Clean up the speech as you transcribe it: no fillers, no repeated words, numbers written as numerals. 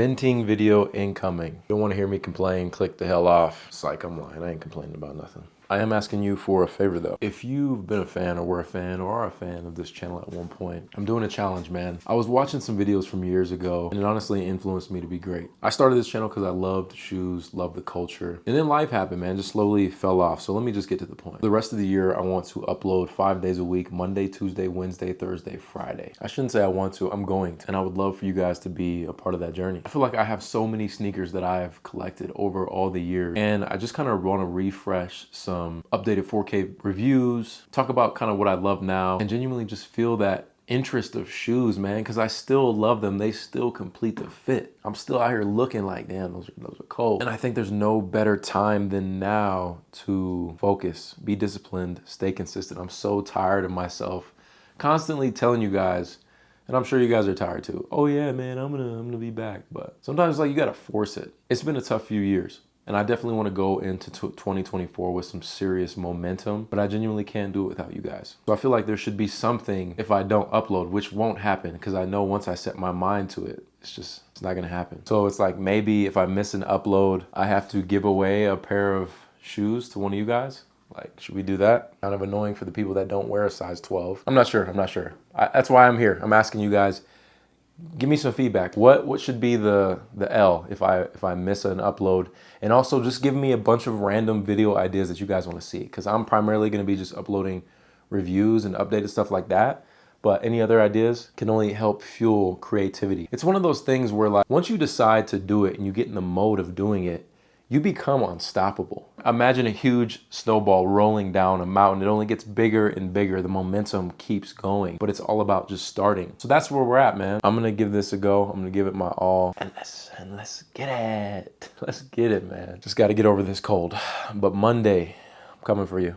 Venting video incoming. You don't want to hear me complain, click the hell off. Psych, I'm lying. I ain't complaining about nothing. I am asking you for a favor though. If you've been a fan or were a fan or are a fan of this channel at one point, I'm doing a challenge, man. I was watching some videos from years ago and it honestly influenced me to be great. I started this channel because I loved shoes, loved the culture. And then life happened, man, just slowly fell off. So let me just get to the point. The rest of the year, I want to upload 5 days a week, Monday, Tuesday, Wednesday, Thursday, Friday. I shouldn't say I want to, I'm going to. And I would love for you guys to be a part of that journey. I feel like I have so many sneakers that I've collected over all the years. And I just kind of want to refresh some updated 4K reviews, talk about kind of what I love now, and genuinely just feel that interest of shoes, man, because I still love them. They still complete the fit. I'm still out here looking like, damn, those are cold. And I think there's no better time than now to focus, be disciplined, stay consistent. I'm so tired of myself constantly telling you guys, and I'm sure you guys are tired too, oh yeah, man, I'm gonna be back. But sometimes like you gotta force it. It's been a tough few years. And I definitely want to go into 2024 with some serious momentum, but I genuinely can't do it without you guys. So I feel like there should be something if I don't upload, which won't happen because I know once I set my mind to it, it's not going to happen. So it's like maybe if I miss an upload, I have to give away a pair of shoes to one of you guys. Like, should we do that? Kind of annoying for the people that don't wear a size 12. I'm not sure. That's why I'm here. I'm asking you guys. Give me some feedback. What should be the L if I miss an upload? And also just give me a bunch of random video ideas that you guys want to see, because I'm primarily going to be just uploading reviews and updated stuff like that. But any other ideas can only help fuel creativity. It's one of those things where like once you decide to do it and you get in the mode of doing it, you become unstoppable. Imagine a huge snowball rolling down a mountain. It only gets bigger and bigger. The momentum keeps going, but it's all about just starting. So that's where we're at, man. I'm gonna give this a go. I'm gonna give it my all. And let's get it. Let's get it, man. Just gotta get over this cold. But Monday, I'm coming for you.